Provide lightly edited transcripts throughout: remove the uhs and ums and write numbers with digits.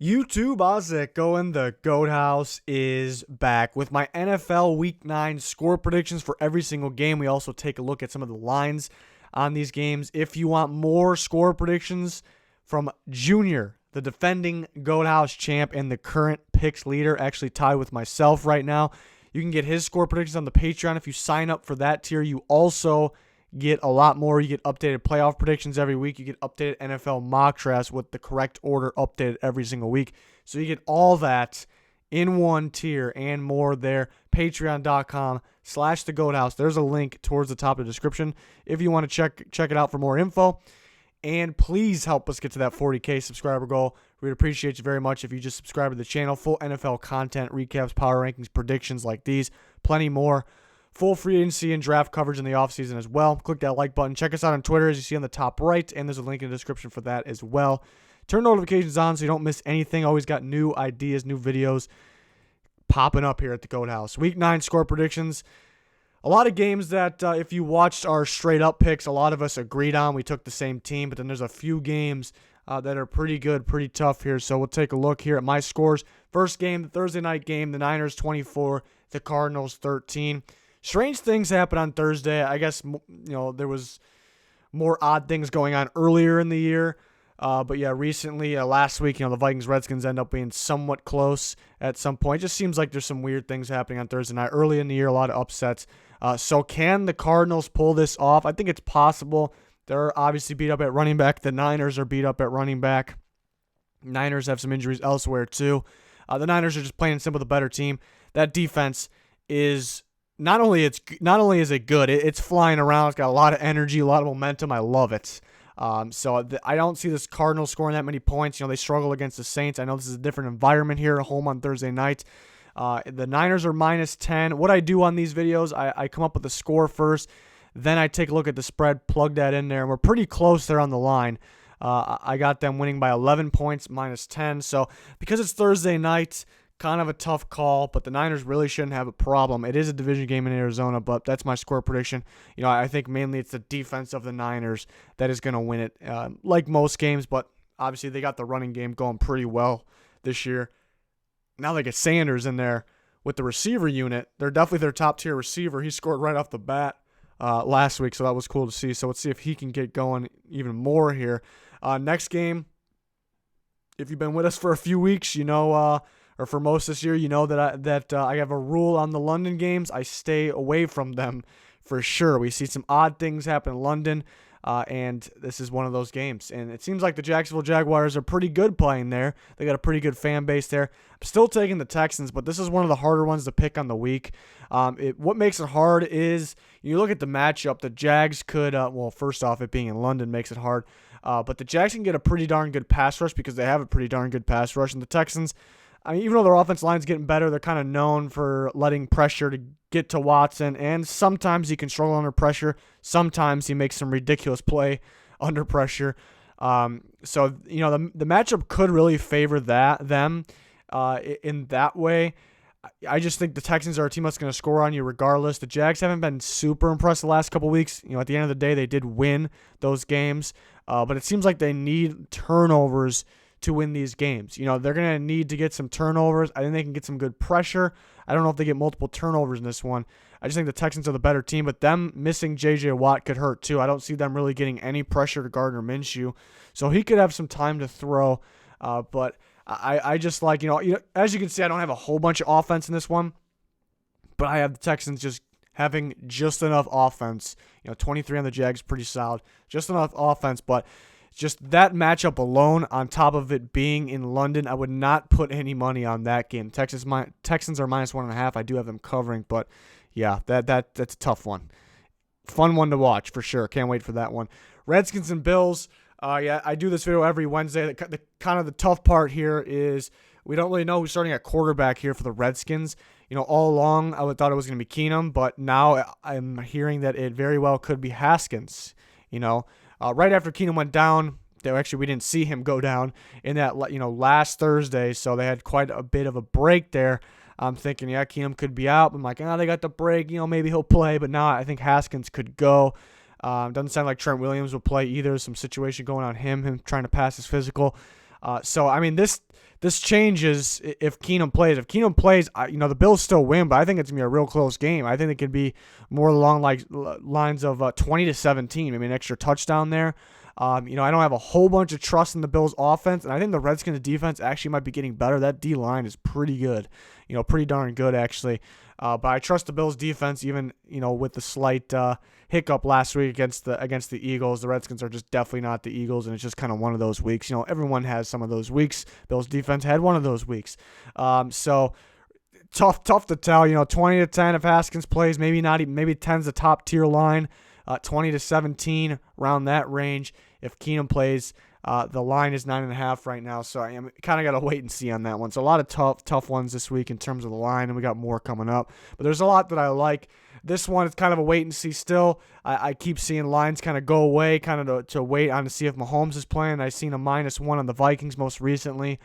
YouTube, how's it going? The Goat House is back with my NFL Week 9 score predictions for every single game. We also take a look at some of the lines on these games. If you want more score predictions from Junior, the defending Goat House champ and the current picks leader, actually tied with myself right now, you can get his score predictions on the Patreon. If you sign up for that tier, you also get a lot more. You get updated playoff predictions every week. You get updated NFL mock drafts with the correct order updated every single week. So you get all that in one tier and more there. Patreon.com/thegoathouse. There's a link towards the top of the description if you want to check it out for more info. And please help us get to that 40K subscriber goal. We'd appreciate you very much if you just subscribe to the channel. Full NFL content, recaps, power rankings, predictions like these, plenty more. Full free agency and draft coverage in the offseason as well. Click that like button. Check us out on Twitter as you see on the top right, and there's a link in the description for that as well. Turn notifications on so you don't miss anything. Always got new ideas, new videos popping up here at the Goat House. Week 9 score predictions. A lot of games that if you watched our straight-up picks, a lot of us agreed on. We took the same team, but then there's a few games that are pretty good, pretty tough here. So we'll take a look here at my scores. First game, the Thursday night game, the Niners 24, the Cardinals 13. Strange things happened on Thursday. I guess, there was more odd things going on earlier in the year. But yeah, recently, last week, the Vikings, Redskins end up being somewhat close at some point. It just seems like there's some weird things happening on Thursday night. Early in the year, a lot of upsets. So can the Cardinals pull this off? I think it's possible. They're obviously beat up at running back. The Niners are beat up at running back. Niners have some injuries elsewhere too. The Niners are just plain and simple the better team. That defense is not only is it good, it's flying around. It's got a lot of energy, a lot of momentum. I love it. I don't see this Cardinals scoring that many points. They struggle against the Saints. I know this is a different environment here at home on Thursday night. The Niners are -10. What I do on these videos, I come up with the score first, then I take a look at the spread, plug that in there, and we're pretty close there on the line. I got them winning by 11 points, -10. So because it's Thursday night, kind of a tough call, but the Niners really shouldn't have a problem. It is a division game in Arizona, but that's my score prediction. I think mainly it's the defense of the Niners that is going to win it, like most games, but obviously they got the running game going pretty well this year. Now they get Sanders in there with the receiver unit. They're definitely their top-tier receiver. He scored right off the bat last week, so that was cool to see. So let's see if he can get going even more here. Next game, if you've been with us for a few weeks, or for most this year, that I have a rule on the London games. I stay away from them for sure. We see some odd things happen in London, and this is one of those games. And it seems like the Jacksonville Jaguars are pretty good playing there. They got a pretty good fan base there. I'm still taking the Texans, but this is one of the harder ones to pick on the week. What makes it hard is you look at the matchup. The Jags could, first off, it being in London makes it hard. But the Jags can get a pretty darn good pass rush because they have a pretty darn good pass rush. And the Texans, even though their offensive line's getting better, they're kind of known for letting pressure to get to Watson, and sometimes he can struggle under pressure. Sometimes he makes some ridiculous play under pressure. So the matchup could really favor them in that way. I just think the Texans are a team that's going to score on you regardless. The Jags haven't been super impressed the last couple weeks. At the end of the day, they did win those games, but it seems like they need turnovers to win these games. They're going to need to get some turnovers. I think they can get some good pressure. I don't know if they get multiple turnovers in this one. I just think the Texans are the better team, but them missing J.J. Watt could hurt too. I don't see them really getting any pressure to Gardner Minshew, so he could have some time to throw, but I just like, as you can see, I don't have a whole bunch of offense in this one, but I have the Texans just having just enough offense. 23 on the Jags, pretty solid. Just enough offense, but just that matchup alone, on top of it being in London, I would not put any money on that game. Texans are -1.5. I do have them covering, but yeah, that's a tough one. Fun one to watch for sure. Can't wait for that one. Redskins and Bills. Yeah, I do this video every Wednesday. The kind of the tough part here is we don't really know who's starting at quarterback here for the Redskins. All along I thought it was going to be Keenum, but now I'm hearing that it very well could be Haskins. Right after Keenum went down, we didn't see him go down in that last Thursday, so they had quite a bit of a break there. I'm thinking, yeah, Keenum could be out. I'm like, they got the break. Maybe he'll play, but now I think Haskins could go. Doesn't sound like Trent Williams will play either. Some situation going on him trying to pass his physical. So I mean, this this changes if Keenum plays. If Keenum plays, the Bills still win, but I think it's going to be a real close game. I think it could be more along lines of 20-17, maybe an extra touchdown there. I don't have a whole bunch of trust in the Bills' offense, and I think the Redskins' defense actually might be getting better. That D-line is pretty good, pretty darn good actually. But I trust the Bills' defense, even with the slight hiccup last week against the Eagles. The Redskins are just definitely not the Eagles, and it's just kind of one of those weeks. Everyone has some of those weeks. Bills' defense had one of those weeks. So tough to tell. 20-10 if Haskins plays, maybe not even, maybe 10's the top tier line. 20-17 around that range if Keenum plays. The line is 9.5 right now, so I am kind of got to wait and see on that one. So a lot of tough ones this week in terms of the line, and we got more coming up. But there's a lot that I like. This one is kind of a wait and see still. I keep seeing lines kind of go away, kind of to wait on to see if Mahomes is playing. I've seen a -1 on the Vikings most recently.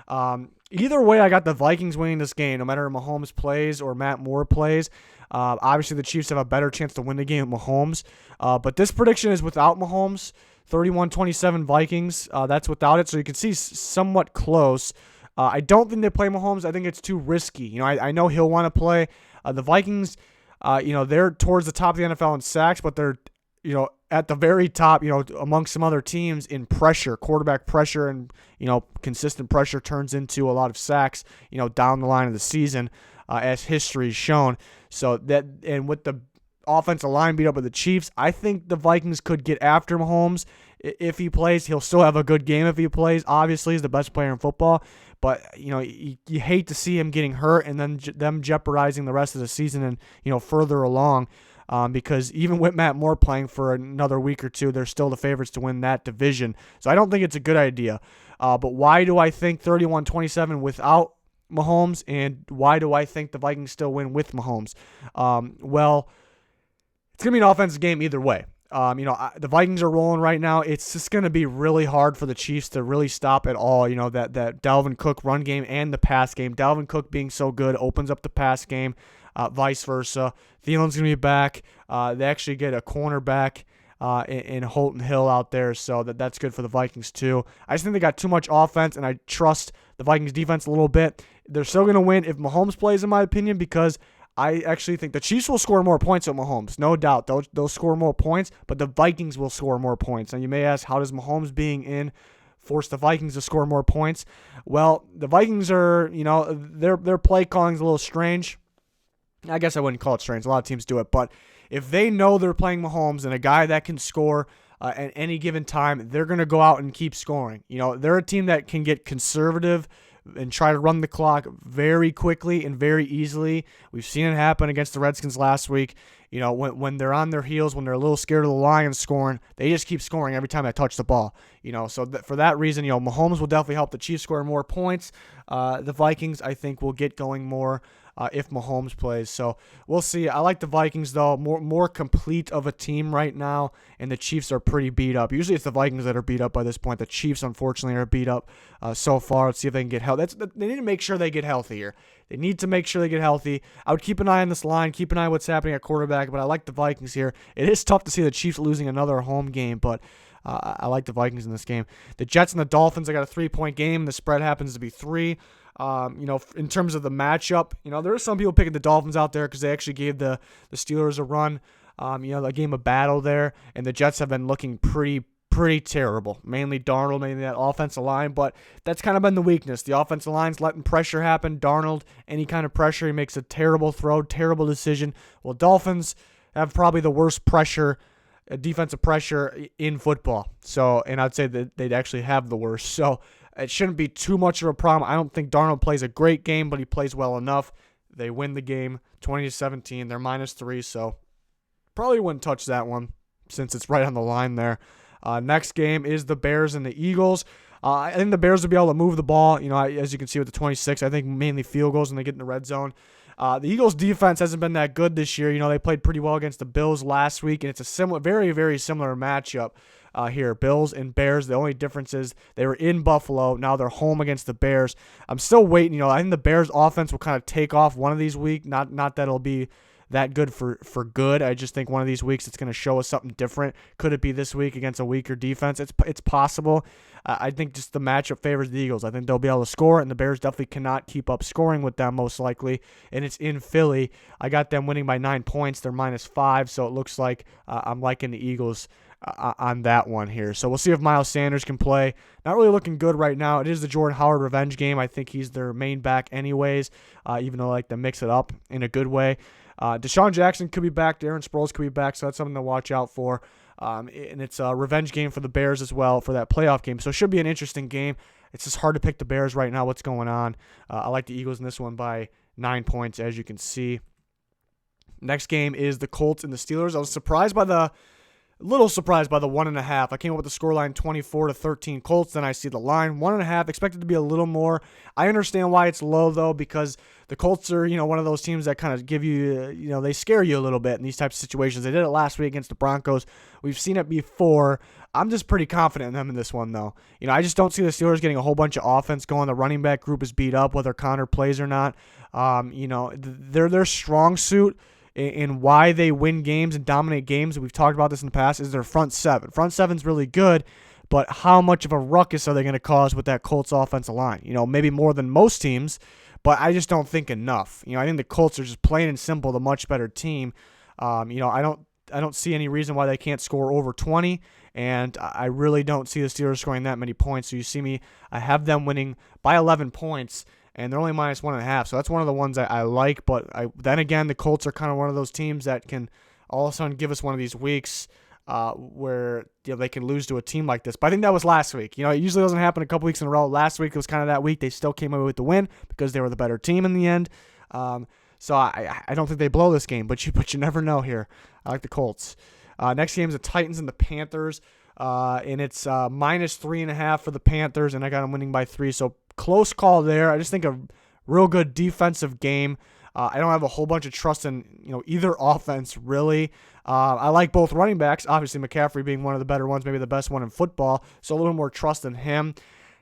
Either way, I got the Vikings winning this game, no matter if Mahomes plays or Matt Moore plays. Obviously, the Chiefs have a better chance to win the game with Mahomes. But this prediction is without Mahomes. 31-27 Vikings. That's without it, so you can see somewhat close. I don't think they play Mahomes. I think it's too risky. I know he'll want to play. The Vikings, they're towards the top of the NFL in sacks, but they're, at the very top, amongst some other teams in pressure, quarterback pressure, and, consistent pressure turns into a lot of sacks, down the line of the season, as history's shown. So and with the offensive line beat up with the Chiefs, I think the Vikings could get after Mahomes if he plays. He'll still have a good game if he plays. Obviously, he's the best player in football, but you hate to see him getting hurt and then them jeopardizing the rest of the season and further along, because even with Matt Moore playing for another week or two, they're still the favorites to win that division. So I don't think it's a good idea. But why do I think 31-27 without Mahomes, and why do I think the Vikings still win with Mahomes? Well, it's going to be an offensive game either way. The Vikings are rolling right now. It's just going to be really hard for the Chiefs to really stop at all. That Dalvin Cook run game and the pass game. Dalvin Cook being so good opens up the pass game, vice versa. Thielen's going to be back. They actually get a cornerback in Holton Hill out there, so that's good for the Vikings too. I just think they got too much offense, and I trust the Vikings defense a little bit. They're still going to win if Mahomes plays, in my opinion, because I actually think the Chiefs will score more points with Mahomes. No doubt. They'll score more points, but the Vikings will score more points. And you may ask, how does Mahomes being in force the Vikings to score more points? Well, the Vikings are, their play calling is a little strange. I guess I wouldn't call it strange. A lot of teams do it. But if they know they're playing Mahomes and a guy that can score at any given time, they're going to go out and keep scoring. They're a team that can get conservative and try to run the clock very quickly and very easily. We've seen it happen against the Redskins last week. When they're on their heels, when they're a little scared of the Lions scoring, they just keep scoring every time they touch the ball. So for that reason, Mahomes will definitely help the Chiefs score more points. The Vikings, I think, will get going more if Mahomes plays. So we'll see. I like the Vikings, though. More complete of a team right now, and the Chiefs are pretty beat up. Usually it's the Vikings that are beat up by this point. The Chiefs, unfortunately, are beat up so far. Let's see if they can get healthy. They need to make sure they get healthy here. They need to make sure they get healthy. I would keep an eye on this line, keep an eye on what's happening at quarterback, but I like the Vikings here. It is tough to see the Chiefs losing another home game, but I like the Vikings in this game. The Jets and the Dolphins, I got a 3-point game. The spread happens to be 3. In terms of the matchup, there are some people picking the Dolphins out there because they actually gave the Steelers a run, a game of battle there, and the Jets have been looking pretty terrible. Mainly Darnold, mainly that offensive line, but that's kind of been the weakness. The offensive line's letting pressure happen. Darnold, any kind of pressure, he makes a terrible throw, terrible decision. Well, Dolphins have probably the worst pressure, defensive pressure in football. So, and I'd say that they'd actually have the worst. So it shouldn't be too much of a problem. I don't think Darnold plays a great game, but he plays well enough. They win the game 20-17. They're -3, so probably wouldn't touch that one since it's right on the line there. Next game is the Bears and the Eagles. I think the Bears will be able to move the ball. As you can see with the 26, I think mainly field goals when they get in the red zone. The Eagles' defense hasn't been that good this year. They played pretty well against the Bills last week, and it's a very, very similar matchup here. Bills and Bears. The only difference is they were in Buffalo. Now they're home against the Bears. I'm still waiting. I think the Bears' offense will kind of take off one of these weeks. Not that it'll be that good for good. I just think one of these weeks it's going to show us something different. Could it be this week against a weaker defense? It's possible. I think just the matchup favors the Eagles. I think they'll be able to score, and the Bears definitely cannot keep up scoring with them most likely, and it's in Philly. I got them winning by 9 points. They're -5, so it looks like I'm liking the Eagles on that one here. So we'll see if Miles Sanders can play. Not really looking good right now. It is the Jordan Howard revenge game. I think he's their main back anyways, even though I like to mix it up in a good way. Deshaun Jackson could be back. Darren Sproles could be back, so that's something to watch out for. And it's a revenge game for the Bears as well for that playoff game. So it should be an interesting game. It's just hard to pick the Bears right now. What's going on? I like the Eagles in this one by 9 points, as you can see. Next game is the Colts and the Steelers. I was little surprised by the 1.5. I came up with the scoreline 24-13 Colts. Then I see the line 1.5. Expected to be a little more. I understand why it's low though, because the Colts are, one of those teams that kind of give you, they scare you a little bit in these types of situations. They did it last week against the Broncos. We've seen it before. I'm just pretty confident in them in this one though. I just don't see the Steelers getting a whole bunch of offense going. The running back group is beat up, whether Connor plays or not. Their strong suit and why they win games and dominate games, we've talked about this in the past, is their front seven. Front seven's really good, but how much of a ruckus are they going to cause with that Colts offensive line? Maybe more than most teams, but I just don't think enough. I think the Colts are just plain and simple the much better team. I don't see any reason why they can't score over 20, and I really don't see the Steelers scoring that many points. So you see me, I have them winning by 11 points, and they're only -1.5, so that's one of the ones I like. But then again, the Colts are kind of one of those teams that can all of a sudden give us one of these weeks where they can lose to a team like this. But I think that was last week. It usually doesn't happen a couple weeks in a row. Last week it was kind of that week. They still came away with the win because they were the better team in the end. So I don't think they blow this game, but you never know here. I like the Colts. Next game is the Titans and the Panthers, and it's -3.5 for the Panthers, and I got them winning by 3. So close call there. I just think a real good defensive game. I don't have a whole bunch of trust in either offense really. I like both running backs. Obviously McCaffrey being one of the better ones, maybe the best one in football. So a little more trust in him.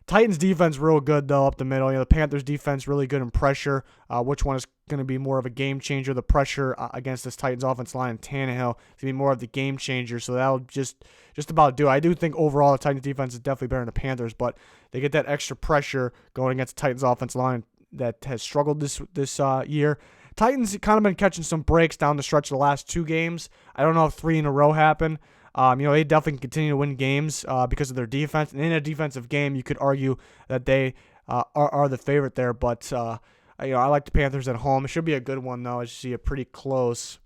Titans defense real good though up the middle. The Panthers defense really good in pressure. Which one is going to be more of a game changer? The pressure against this Titans offense line and Tannehill is going to be more of the game changer. So that'll just about do it. I do think overall the Titans defense is definitely better than the Panthers, but they get that extra pressure going against the Titans offense line that has struggled this year. Titans kind of been catching some breaks down the stretch of the last 2 games. I don't know if 3 in a row happen. They definitely can continue to win games because of their defense. And in a defensive game, you could argue that they are the favorite there. But I like the Panthers at home. It should be a good one though. I see it pretty close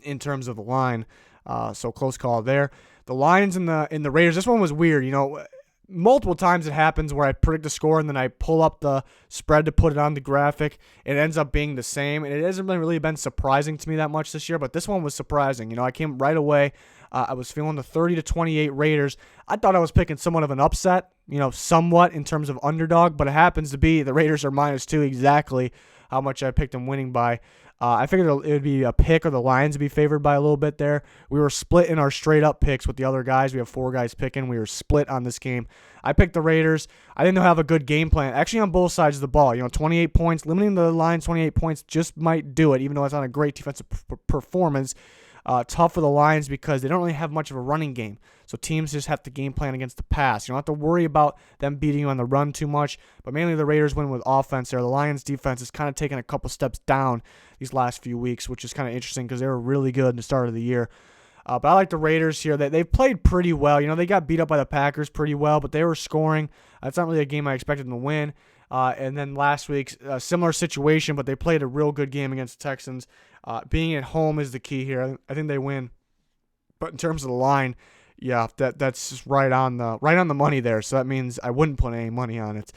in terms of the line. So close call there. The Lions and the Raiders. This one was weird. Multiple times it happens where I predict the score and then I pull up the spread to put it on the graphic. It ends up being the same, and it hasn't really been surprising to me that much this year, but this one was surprising. I came right away. I was feeling the 30-28 Raiders. I thought I was picking somewhat of an upset, somewhat in terms of underdog, but it happens to be the Raiders are -2, exactly how much I picked them winning by. I figured it would be a pick or the Lions would be favored by a little bit there. We were split in our straight-up picks with the other guys. We have 4 guys picking. We were split on this game. I picked the Raiders. I think they'll have a good game plan, actually on both sides of the ball. 28 points, limiting the Lions 28 points just might do it, even though it's not a great defensive performance. Tough for the Lions because they don't really have much of a running game. So teams just have to game plan against the pass. You don't have to worry about them beating you on the run too much. But mainly the Raiders win with offense there. The Lions defense has kind of taken a couple steps down these last few weeks, which is kind of interesting because they were really good in the start of the year. But I like the Raiders here. They've played pretty well. They got beat up by the Packers pretty well, but they were scoring. It's not really a game I expected them to win. And then last week, a similar situation, but they played a real good game against the Texans. Being at home is the key here. I think they win. But in terms of the line, yeah, that's just right on the money there. So that means I wouldn't put any money on it.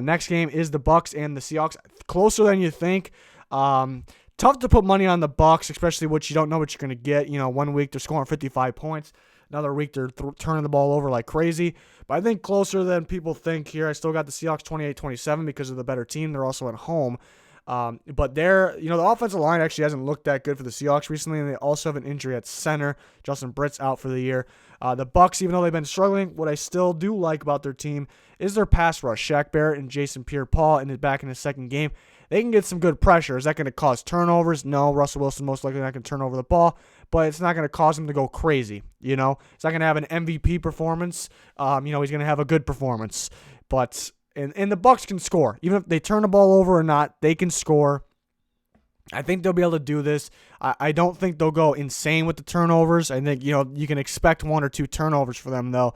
Next game is the Bucs and the Seahawks. Closer than you think. Tough to put money on the Bucs, especially what you don't know what you're going to get. 1 week they're scoring 55 points. Another week they're turning the ball over like crazy. But I think closer than people think here. I still got the Seahawks 28-27 because of the better team. They're also at home. But the offensive line actually hasn't looked that good for the Seahawks recently, and they also have an injury at center. Justin Britt's out for the year. The Bucs, even though they've been struggling, what I still do like about their team is their pass rush. Shaq Barrett and Jason Pierre-Paul back in his second game. They can get some good pressure. Is that going to cause turnovers? No, Russell Wilson most likely not going to turn over the ball, but it's not going to cause him to go crazy. It's not going to have an MVP performance. He's going to have a good performance. But and the Bucs can score. Even if they turn the ball over or not, they can score. I think they'll be able to do this. I don't think they'll go insane with the turnovers. I think, you can expect 1 or 2 turnovers for them, though.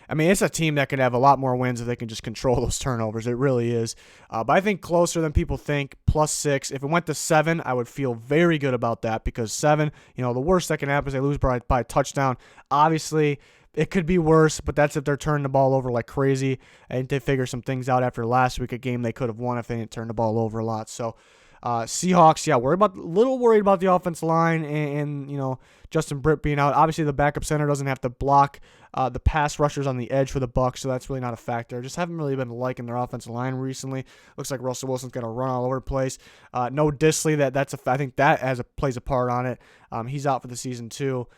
I mean, it's a team that could have a lot more wins if they can just control those turnovers. It really is. But I think closer than people think, +6. If it went to 7, I would feel very good about that because 7, the worst that can happen is they lose by a touchdown. Obviously, it could be worse, but that's if they're turning the ball over like crazy. I think they figure some things out after last week, a game they could have won if they didn't turn the ball over a lot. So, Seahawks, little worried about the offensive line and Justin Britt being out. Obviously, the backup center doesn't have to block the pass rushers on the edge for the Bucs, so that's really not a factor. Just haven't really been liking their offensive line recently. Looks like Russell Wilson's going to run all over the place. No Disley, I think that plays a part on it. He's out for the season too.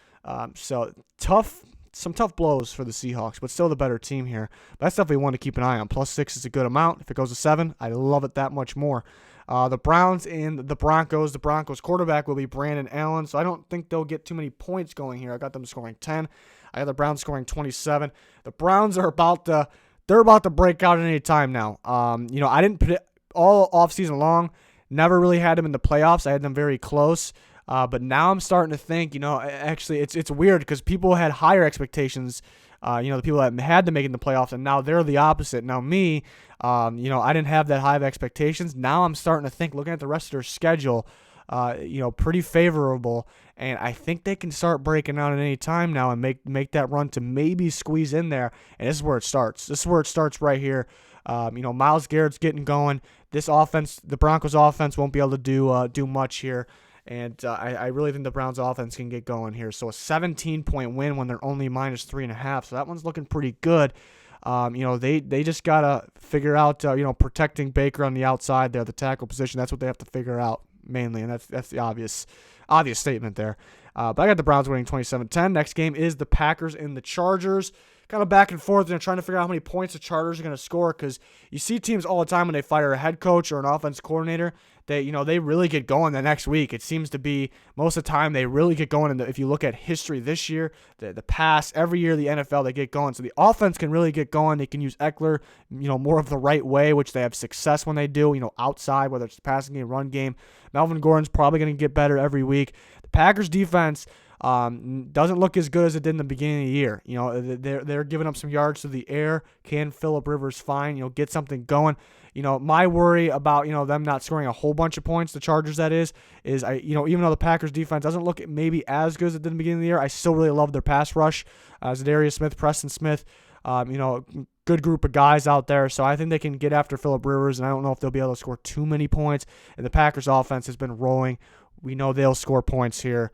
So some tough blows for the Seahawks, but still the better team here. But that's definitely one to keep an eye on. +6 is a good amount. If it goes to 7, I love it that much more. The Browns and the Broncos. The Broncos quarterback will be Brandon Allen, so I don't think they'll get too many points going here. I got them scoring 10. I got the Browns scoring 27. The Browns are about to break out at any time now. I didn't predict all offseason long. Never really had them in the playoffs. I had them very close. But now I'm starting to think, actually it's weird because people had higher expectations, the people that had to make it in the playoffs, and now they're the opposite. Now me, I didn't have that high of expectations. Now I'm starting to think, looking at the rest of their schedule, pretty favorable, and I think they can start breaking out at any time now and make that run to maybe squeeze in there, and this is where it starts. This is where it starts right here. Myles Garrett's getting going. This offense, the Broncos offense, won't be able to do much here. And I really think the Browns offense can get going here. So a 17-point win when they're only -3.5. So that one's looking pretty good. They just got to figure out, protecting Baker on the outside there, the tackle position. That's what they have to figure out mainly. And that's the obvious statement there. But I got the Browns winning 27-10. Next game is the Packers and the Chargers. Kind of back and forth, and trying to figure out how many points the Chargers are going to score because you see teams all the time when they fire a head coach or an offense coordinator, they really get going the next week. It seems to be most of the time they really get going. And if you look at history this year, the past, every year the NFL, they get going. So the offense can really get going. They can use Eckler, more of the right way, which they have success when they do, outside, whether it's the passing game, run game. Melvin Gordon's probably going to get better every week. The Packers defense doesn't look as good as it did in the beginning of the year. They're giving up some yards to the air. Can Phillip Rivers find, get something going? My worry about, them not scoring a whole bunch of points, the Chargers that is even though the Packers defense doesn't look maybe as good as it did in the beginning of the year, I still really love their pass rush. Zadarius Smith, Preston Smith, good group of guys out there. So I think they can get after Phillip Rivers, and I don't know if they'll be able to score too many points. And the Packers offense has been rolling. We know they'll score points here.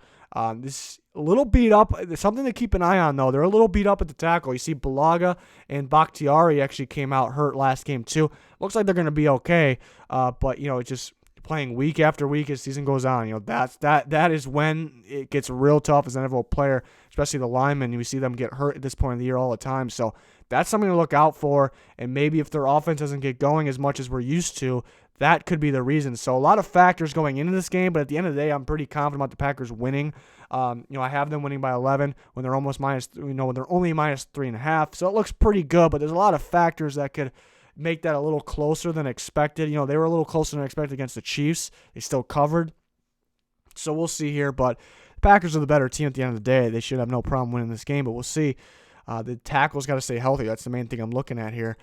This a little beat up. Something to keep an eye on, though. They're a little beat up at the tackle. You see Bulaga and Bakhtiari actually came out hurt last game, too. Looks like they're going to be okay. But, just playing week after week as season goes on, that is when it gets real tough as an NFL player, especially the linemen. You see them get hurt at this point of the year all the time. So that's something to look out for. And maybe if their offense doesn't get going as much as we're used to, that could be the reason. So a lot of factors going into this game, but at the end of the day, I'm pretty confident about the Packers winning. I have them winning by 11 when they're almost when they're only -3.5. So it looks pretty good, but there's a lot of factors that could make that a little closer than expected. They were a little closer than expected against the Chiefs. They still covered. So we'll see here, but the Packers are the better team at the end of the day. They should have no problem winning this game, but we'll see. The tackle's got to stay healthy. That's the main thing I'm looking at here.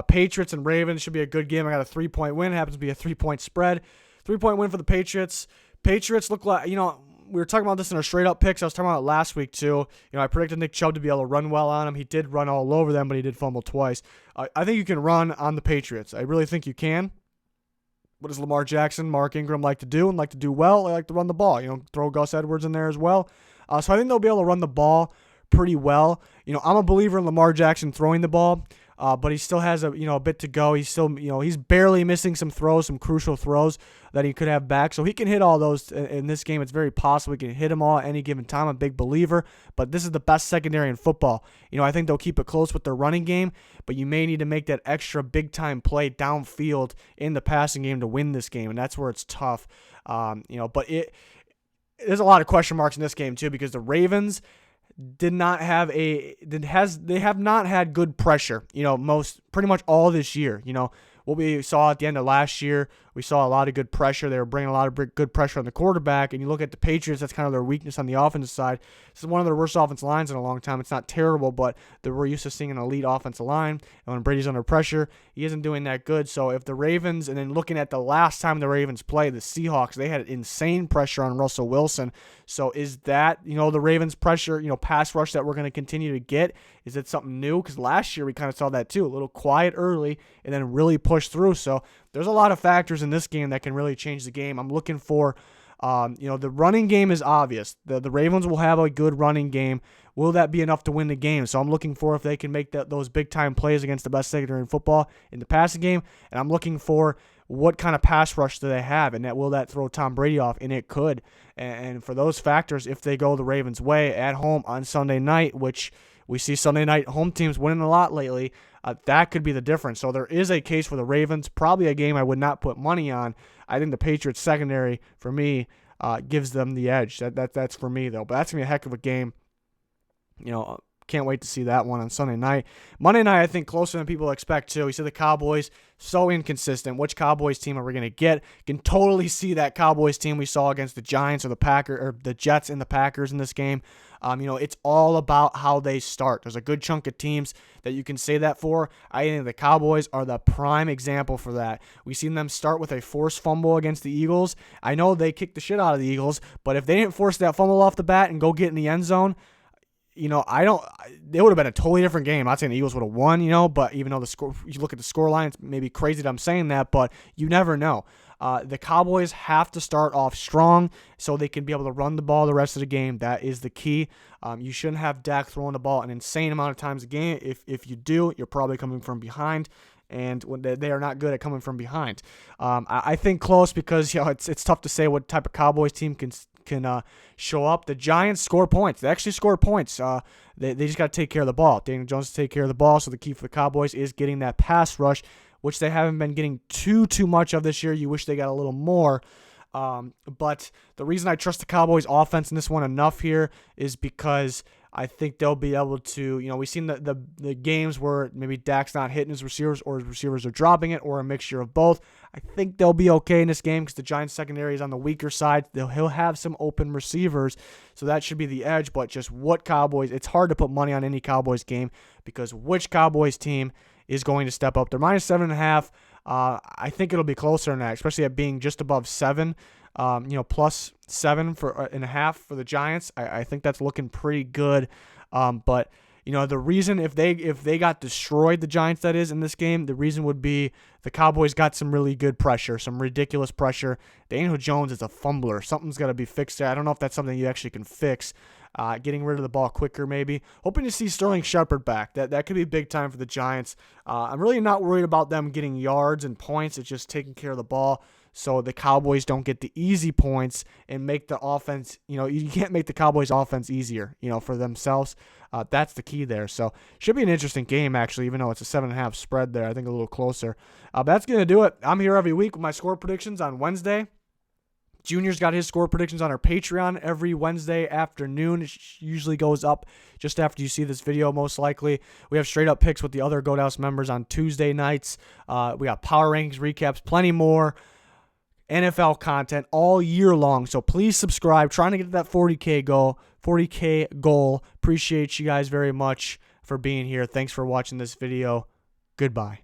Patriots and Ravens should be a good game. I got a 3-point win. It happens to be a 3-point spread. 3-point win for the Patriots. Patriots look like, we were talking about this in our straight-up picks. I was talking about it last week, too. I predicted Nick Chubb to be able to run well on him. He did run all over them, but he did fumble twice. I think you can run on the Patriots. I really think you can. What does Lamar Jackson, Mark Ingram like to do and like to do well? They like to run the ball. Throw Gus Edwards in there as well. So I think they'll be able to run the ball pretty well. I'm a believer in Lamar Jackson throwing the ball. but he still has a bit to go. He's still he's barely missing some throws, some crucial throws that he could have back. So he can hit all those in this game. It's very possible he can hit them all at any given time. I'm a big believer, but this is the best secondary in football. I think they'll keep it close with their running game, but you may need to make that extra big time play downfield in the passing game to win this game, and that's where it's tough. But there's a lot of question marks in this game too, because the Ravens they have not had good pressure, pretty much all this year. What we saw at the end of last year, we saw a lot of good pressure. They were bringing a lot of good pressure on the quarterback. And you look at the Patriots, that's kind of their weakness on the offensive side. This is one of their worst offensive lines in a long time. It's not terrible, but we're used to seeing an elite offensive line. And when Brady's under pressure, he isn't doing that good. So if the Ravens, and then looking at the last time the Ravens played, the Seahawks, they had insane pressure on Russell Wilson. So is that, the Ravens pressure, pass rush that we're going to continue to get? Is it something new? Because last year we kind of saw that too. A little quiet early and then really push through. So there's a lot of factors in this game that can really change the game. I'm looking for, the running game is obvious. The Ravens will have a good running game. Will that be enough to win the game? So I'm looking for if they can make those big-time plays against the best secondary in football in the passing game. And I'm looking for what kind of pass rush do they have, and will that throw Tom Brady off? And it could. And for those factors, if they go the Ravens' way at home on Sunday night, which we see Sunday night home teams winning a lot lately, that could be the difference. So there is a case for the Ravens, probably a game I would not put money on. I think the Patriots secondary, for me, gives them the edge. That's for me, though. But that's going to be a heck of a game. Can't wait to see that one on Sunday night. Monday night, I think, closer than people expect, too. We see the Cowboys, so inconsistent. Which Cowboys team are we going to get? Can totally see that Cowboys team we saw against the Giants or the Jets and the Packers in this game. It's all about how they start. There's a good chunk of teams that you can say that for. I think the Cowboys are the prime example for that. We've seen them start with a forced fumble against the Eagles. I know they kicked the shit out of the Eagles, but if they didn't force that fumble off the bat and go get in the end zone, it would have been a totally different game. I'm not saying the Eagles would have won, but even though you look at the score line, it's maybe crazy that I'm saying that, but you never know. The Cowboys have to start off strong so they can be able to run the ball the rest of the game. That is the key. You shouldn't have Dak throwing the ball an insane amount of times a game. If you do, you're probably coming from behind, and when they are not good at coming from behind. I think close because it's tough to say what type of Cowboys team can show up. The Giants score points. They actually score points. They just got to take care of the ball. Daniel Jones to take care of the ball. So the key for the Cowboys is getting that pass rush, which they haven't been getting too much of this year. You wish they got a little more. But the reason I trust the Cowboys offense in this one enough here is because I think they'll be able to, we've seen the games where maybe Dak's not hitting his receivers or his receivers are dropping it or a mixture of both. I think they'll be okay in this game because the Giants secondary is on the weaker side. He'll have some open receivers, so that should be the edge. But just what Cowboys, it's hard to put money on any Cowboys game because which Cowboys team is going to step up? They're minus 7.5. I think it'll be closer than that, especially at being just above 7. Plus 7.5 for the Giants. I think that's looking pretty good. But the reason if they got destroyed, the Giants that is in this game, the reason would be the Cowboys got some really good pressure, some ridiculous pressure. Daniel Jones is a fumbler. Something's got to be fixed there. I don't know if that's something you actually can fix. Getting rid of the ball quicker, maybe. Hoping to see Sterling Shepard back. That could be big time for the Giants. I'm really not worried about them getting yards and points. It's just taking care of the ball so the Cowboys don't get the easy points and make the offense, you can't make the Cowboys offense easier, for themselves. That's the key there. So should be an interesting game, actually, even though it's a 7.5 spread there. I think a little closer. But that's going to do it. I'm here every week with my score predictions on Wednesday. Junior's got his score predictions on our Patreon every Wednesday afternoon. It usually goes up just after you see this video, most likely. We have straight up picks with the other Goat House members on Tuesday nights. We got power rankings, recaps, plenty more NFL content all year long. So please subscribe. Trying to get to that 40K goal. Appreciate you guys very much for being here. Thanks for watching this video. Goodbye.